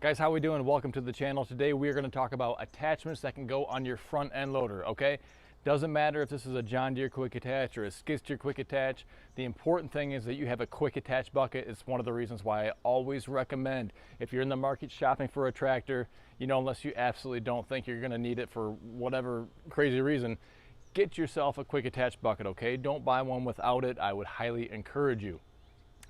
Guys, how we doing? Welcome to the channel. Today we are going to talk about attachments that can go on your front end loader, okay? Doesn't matter if this is a John Deere quick attach or a skid steer quick attach. The important thing is that you have a quick attach bucket. It's one of the reasons why I always recommend, if you're in the market shopping for a tractor, you know, unless you absolutely don't think you're going to need it for whatever crazy reason, get yourself a quick attach bucket, okay? Don't buy one without it. I would highly encourage you.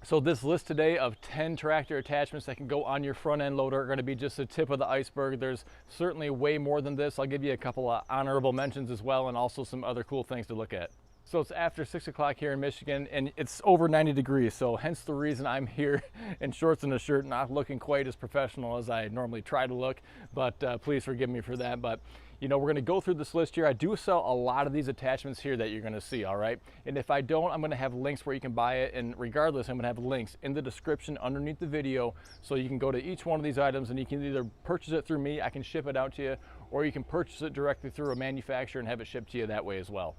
So this list today of 10 tractor attachments that can go on your front end loader are going to be just the tip of the iceberg. There's certainly way more than this. I'll give you a couple of honorable mentions as well, and also some other cool things to look at. So it's after 6 o'clock here in Michigan, and it's over 90 degrees, so hence the reason I'm here in shorts and a shirt, not looking quite as professional as I normally try to look, but please forgive me for that. But you know, we're going to go through this list here. I do sell a lot of these attachments here that you're going to see, all right? And if I don't, I'm going to have links where you can buy it, and regardless, I'm going to have links in the description underneath the video, so you can go to each one of these items and you can either purchase it through me, I can ship it out to you, or you can purchase it directly through a manufacturer and have it shipped to you that way as well.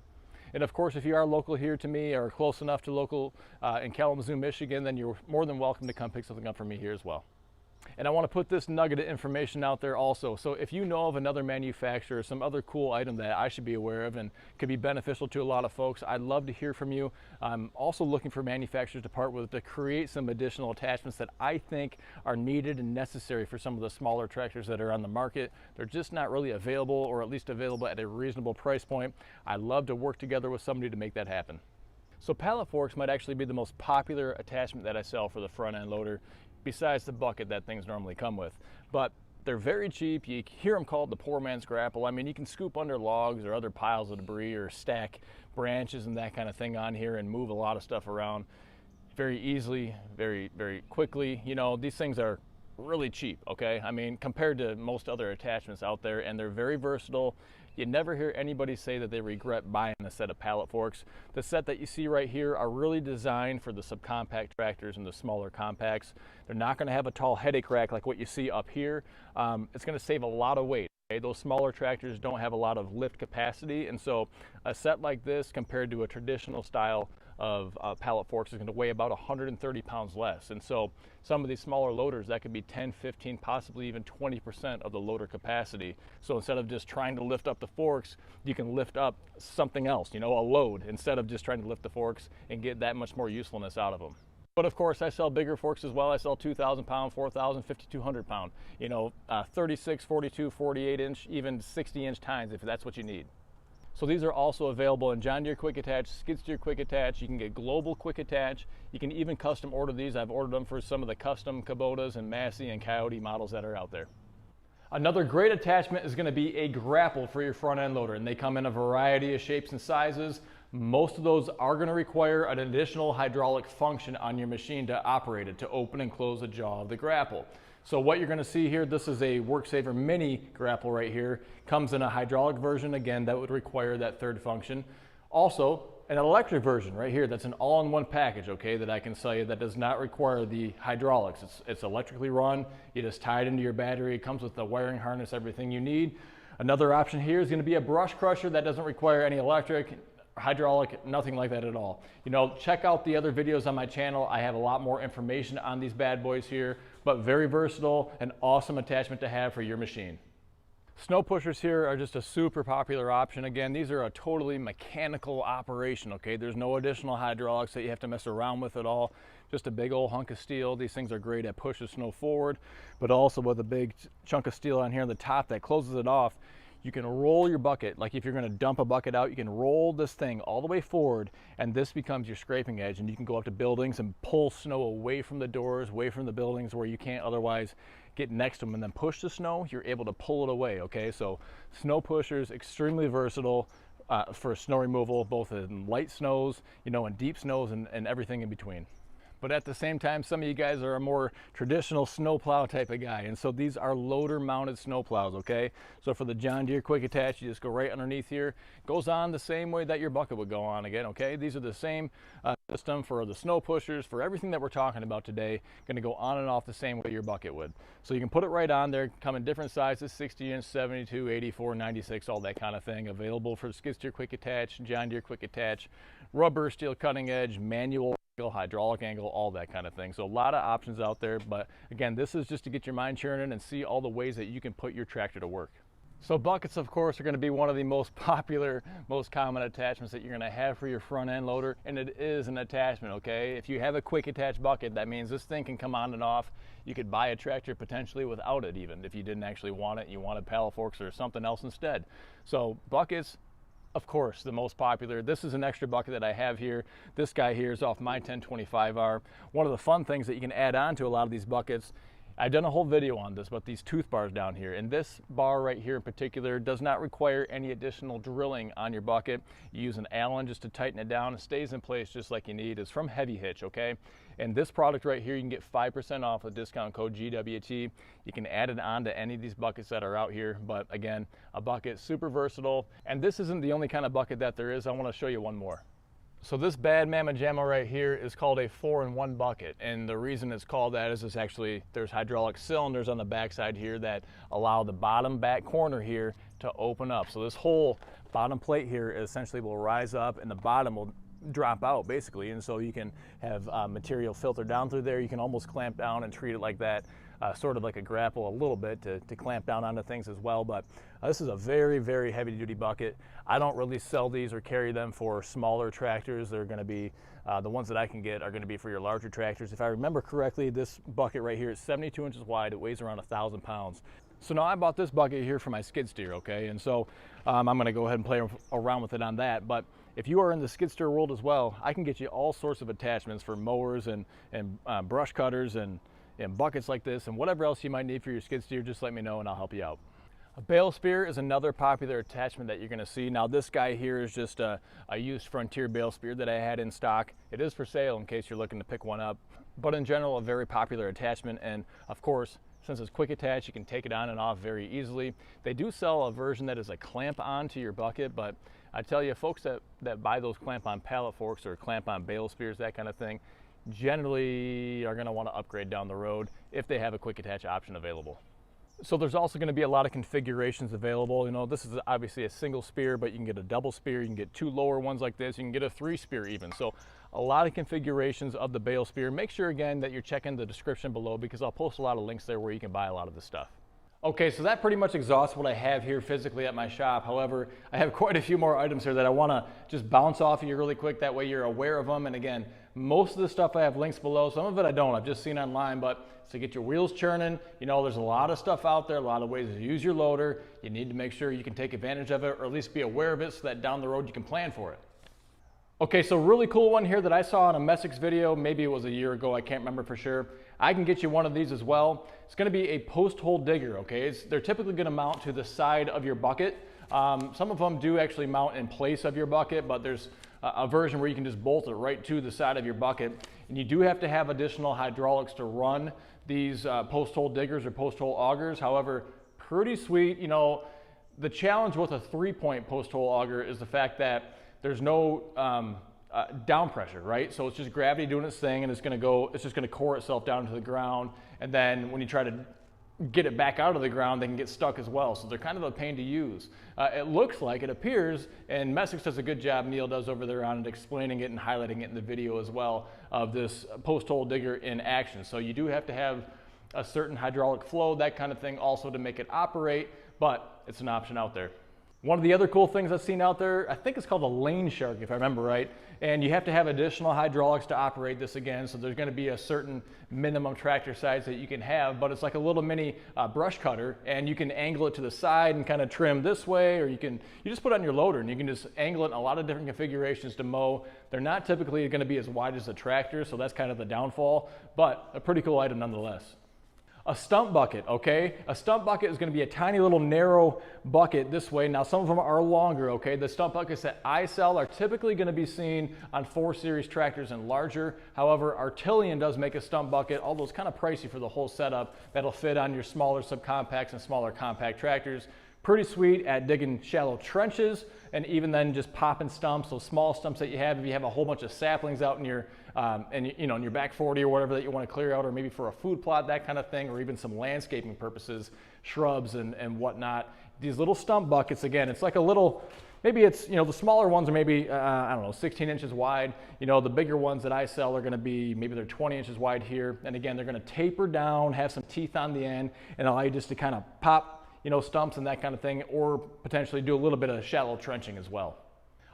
And of course, if you are local here to me or close enough to local in Kalamazoo, Michigan, then you're more than welcome to come pick something up from me here as well. And I want to put this nugget of information out there also. So if you know of another manufacturer, some other cool item that I should be aware of and could be beneficial to a lot of folks, I'd love to hear from you. I'm also looking for manufacturers to partner with to create some additional attachments that I think are needed and necessary for some of the smaller tractors that are on the market. They're just not really available, or at least available at a reasonable price point. I'd love to work together with somebody to make that happen. So pallet forks might actually be the most popular attachment that I sell for the front end loader, besides the bucket that things normally come with. But they're very cheap. You hear them called the poor man's grapple. I mean, you can scoop under logs or other piles of debris or stack branches and that kind of thing on here and move a lot of stuff around very easily, very quickly. You know, these things are really cheap, okay? I mean, compared to most other attachments out there, and they're very versatile. You never hear anybody say that they regret buying a set of pallet forks. The set that you see right here are really designed for the subcompact tractors and the smaller compacts. They're not going to have a tall headache rack like what you see up here. It's going to save a lot of weight. Okay? Those smaller tractors don't have a lot of lift capacity, and so a set like this compared to a traditional style of pallet forks is going to weigh about 130 pounds less. And so some of these smaller loaders, that could be 10, 15, possibly even 20% of the loader capacity. So instead of just trying to lift up the forks, you can lift up something else, you know, a load, instead of just trying to lift the forks and get that much more usefulness out of them. But of course, I sell bigger forks as well. I sell 2,000 pound, 4,000, 5,200 pound, you know, 36, 42, 48 inch, even 60 inch tines if that's what you need. So these are also available in John Deere Quick Attach, Skid Steer Quick Attach. You can get Global Quick Attach. You can even custom order these. I've ordered them for some of the custom Kubotas and Massey and Coyote models that are out there. Another great attachment is going to be a grapple for your front end loader, and they come in a variety of shapes and sizes. Most of those are going to require an additional hydraulic function on your machine to operate it, to open and close the jaw of the grapple. So what you're going to see here, this is a WorkSaver mini grapple right here. Comes in a hydraulic version, again, that would require that third function. Also, an electric version right here that's an all-in-one package, okay, that I can sell you that does not require the hydraulics. It's electrically run. You just tie it into your battery. It comes with the wiring harness, everything you need. Another option here is going to be a brush crusher that doesn't require any electric, hydraulic, nothing like that at all. You know, check out the other videos on my channel. I have a lot more information on these bad boys here, but very versatile and awesome attachment to have for your machine. Snow pushers here are just a super popular option. Again, these are a totally mechanical operation, okay? There's no additional hydraulics that you have to mess around with at all. Just a big old hunk of steel. These things are great at pushing snow forward, but also with a big chunk of steel on here on the top that closes it off. You can roll your bucket, like if you're going to dump a bucket out, you can roll this thing all the way forward, and this becomes your scraping edge, and you can go up to buildings and pull snow away from the doors, away from the buildings where you can't otherwise get next to them, and then push the snow. You're able to pull it away, okay? So snow pushers, extremely versatile for snow removal, both in light snows, you know, and deep snows, and everything in between. But at the same time, some of you guys are a more traditional snowplow type of guy, and so these are loader mounted snowplows, okay? So for the John Deere Quick Attach, you just go right underneath here. Goes on the same way that your bucket would go on again, okay? These are the same system for the snow pushers, for everything that we're talking about today. Gonna go on and off the same way your bucket would. So you can put it right on there, come in different sizes, 60 inch, 72, 84, 96, all that kind of thing. Available for Skid Steer Quick Attach, John Deere Quick Attach, rubber, steel cutting edge, manual hydraulic angle, all that kind of thing. So a lot of options out there, but again, this is just to get your mind churning and see all the ways that you can put your tractor to work. So buckets, of course, are going to be one of the most popular, most common attachments that you're going to have for your front end loader, and it is an attachment, okay? If you have a quick attach bucket, that means this thing can come on and off. You could buy a tractor potentially without it even, if you didn't actually want it, you wanted paddle forks or something else instead. So buckets, of course, the most popular. This is an extra bucket that I have here. This guy here is off my 1025R. One of the fun things that you can add on to a lot of these buckets, I've done a whole video on this, but these tooth bars down here, and this bar right here in particular does not require any additional drilling on your bucket. You use an Allen just to tighten it down. It stays in place just like you need. It's from Heavy Hitch, okay? And this product right here, you can get 5% off with discount code GWT. You can add it on to any of these buckets that are out here, but again, a bucket, super versatile. And this isn't the only kind of bucket that there is. I want to show you one more. So this Bad Mama Jamma right here is called a 4-in-1 bucket, and the reason it's called that is there's hydraulic cylinders on the backside here that allow the bottom back corner here to open up. So this whole bottom plate here essentially will rise up and the bottom will drop out basically, and so you can have material filter down through there. You can almost clamp down and treat it like that, sort of like a grapple a little bit to clamp down onto things as well. But this is a very, very heavy duty bucket. I don't really sell these or carry them for smaller tractors. They're going to be the ones that I can get are going to be for your larger tractors. If I remember correctly, this bucket right here is 72 inches wide. It weighs around 1,000 pounds. So now I bought this bucket here for my skid steer, okay? And so I'm going to go ahead and play around with it on that. But if you are in the skid steer world as well, I can get you all sorts of attachments for mowers and brush cutters and buckets like this and whatever else you might need for your skid steer. Just let me know and I'll help you out. A bale spear is another popular attachment that you're going to see. Now this guy here is just a used Frontier bale spear that I had in stock. It is for sale in case you're looking to pick one up, but in general a very popular attachment. And of course, since it's quick attach, you can take it on and off very easily. They do sell a version that is a clamp on to your bucket, but I tell you, folks that buy those clamp on pallet forks or clamp on bale spears, that kind of thing, generally are going to want to upgrade down the road if they have a quick attach option available. So there's also going to be a lot of configurations available. You know, this is obviously a single spear, but you can get a double spear, you can get 2 lower ones like this, you can get a 3 spear even. So a lot of configurations of the bale spear. Make sure again that you're checking the description below because I'll post a lot of links there where you can buy a lot of this stuff. Okay, so that pretty much exhausts what I have here physically at my shop. However, I have quite a few more items here that I want to just bounce off of you really quick. That way you're aware of them. And again, most of the stuff I have links below. Some of it I don't. I've just seen online, but to get your wheels churning, you know, there's a lot of stuff out there, a lot of ways to use your loader. You need to make sure you can take advantage of it or at least be aware of it so that down the road you can plan for it. Okay, so really cool one here that I saw in a Messick's video, maybe it was a year ago, I can't remember for sure. I can get you one of these as well. It's gonna be a post hole digger, okay? They're typically gonna mount to the side of your bucket. Some of them do actually mount in place of your bucket, but there's a version where you can just bolt it right to the side of your bucket. And you do have to have additional hydraulics to run these post hole diggers or post hole augers. However, pretty sweet. You know, the challenge with a 3-point post hole auger is the fact that there's no down pressure, right? So it's just gravity doing its thing, and it's just gonna core itself down to the ground. And then when you try to get it back out of the ground, they can get stuck as well. So they're kind of a pain to use. It looks like, it appears, and Messick's does a good job, Neil does over there on it, explaining it and highlighting it in the video as well, of this post hole digger in action. So you do have to have a certain hydraulic flow, that kind of thing also to make it operate, but it's an option out there. One of the other cool things I've seen out there, I think it's called a lane shark if I remember right, and you have to have additional hydraulics to operate this again, so there's going to be a certain minimum tractor size that you can have, but it's like a little mini brush cutter, and you can angle it to the side and kind of trim this way, or you just put it on your loader and you can just angle it in a lot of different configurations to mow. They're not typically going to be as wide as a tractor, so that's kind of the downfall, but a pretty cool item nonetheless. A stump bucket, okay? A stump bucket is gonna be a tiny little narrow bucket this way. Now some of them are longer, okay? The stump buckets that I sell are typically gonna be seen on 4 Series tractors and larger. However, Artilian does make a stump bucket, although it's kind of pricey for the whole setup, that'll fit on your smaller subcompacts and smaller compact tractors. pretty sweet at digging shallow trenches, and even then just popping stumps, those small stumps that you have. If you have a whole bunch of saplings out in your, in your back 40 or whatever that you want to clear out, or maybe for a food plot, that kind of thing, or even some landscaping purposes, shrubs and whatnot. These little stump buckets, again, it's like a little, maybe it's, the smaller ones are maybe, I don't know, 16 inches wide. The bigger ones that I sell are gonna be, maybe they're 20 inches wide here. And again, they're gonna taper down, have some teeth on the end, and allow you just to kind of pop, stumps and that kind of thing, or potentially do a little bit of shallow trenching as well.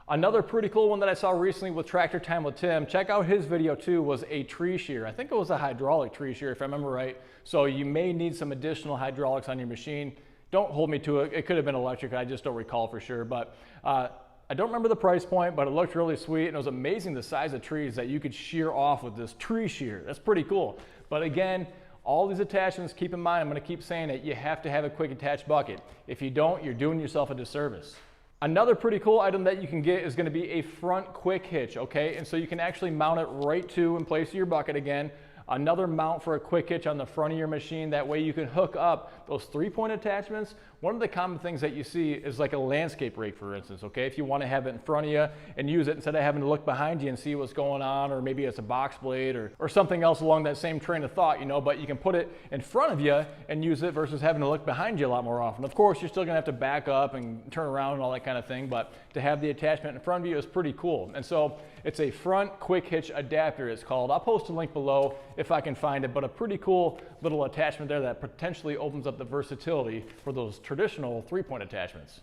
Another pretty cool one that I saw recently with Tractor Time with Tim, check out his video too, was a tree shear. I think it was a hydraulic tree shear if I remember right. So you may need some additional hydraulics on your machine. Don't hold me to it. It could have been electric. I just don't recall for sure. But I don't remember the price point, but it looked really sweet. And it was amazing the size of trees that you could shear off with this tree shear. That's pretty cool. But again, all these attachments, keep in mind, I'm going to keep saying it, you have to have a quick attach bucket. If you don't, you're doing yourself a disservice. Another pretty cool item that you can get is going to be a front quick hitch, okay? And so you can actually mount it right to in place of your bucket again. Another mount for a quick hitch on the front of your machine. That way you can hook up those 3-point attachments. One of the common things that you see is like a landscape rake, for instance, okay? If you want to have it in front of you and use it instead of having to look behind you and see what's going on, or maybe it's a box blade or something else along that same train of thought, but you can put it in front of you and use it versus having to look behind you a lot more often. Of course, you're still gonna have to back up and turn around and all that kind of thing, but to have the attachment in front of you is pretty cool. And so it's a front quick hitch adapter, it's called. I'll post a link below if I can find it, but a pretty cool little attachment there that potentially opens up the versatility for those traditional 3-point attachments.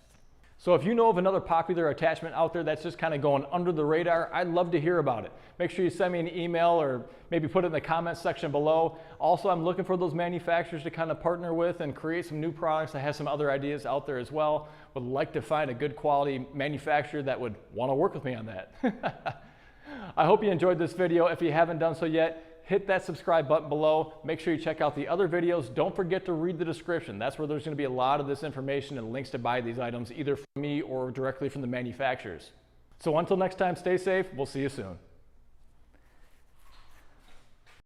So if you know of another popular attachment out there that's just kind of going under the radar, I'd love to hear about it. Make sure you send me an email or maybe put it in the comments section below. Also, I'm looking for those manufacturers to kind of partner with and create some new products. I have some other ideas out there as well. Would like to find a good quality manufacturer that would want to work with me on that. I hope you enjoyed this video. If you haven't done so yet, hit that subscribe button below. Make sure you check out the other videos. Don't forget to read the description. That's where there's going to be a lot of this information and links to buy these items either from me or directly from the manufacturers. So until next time, stay safe. We'll see you soon.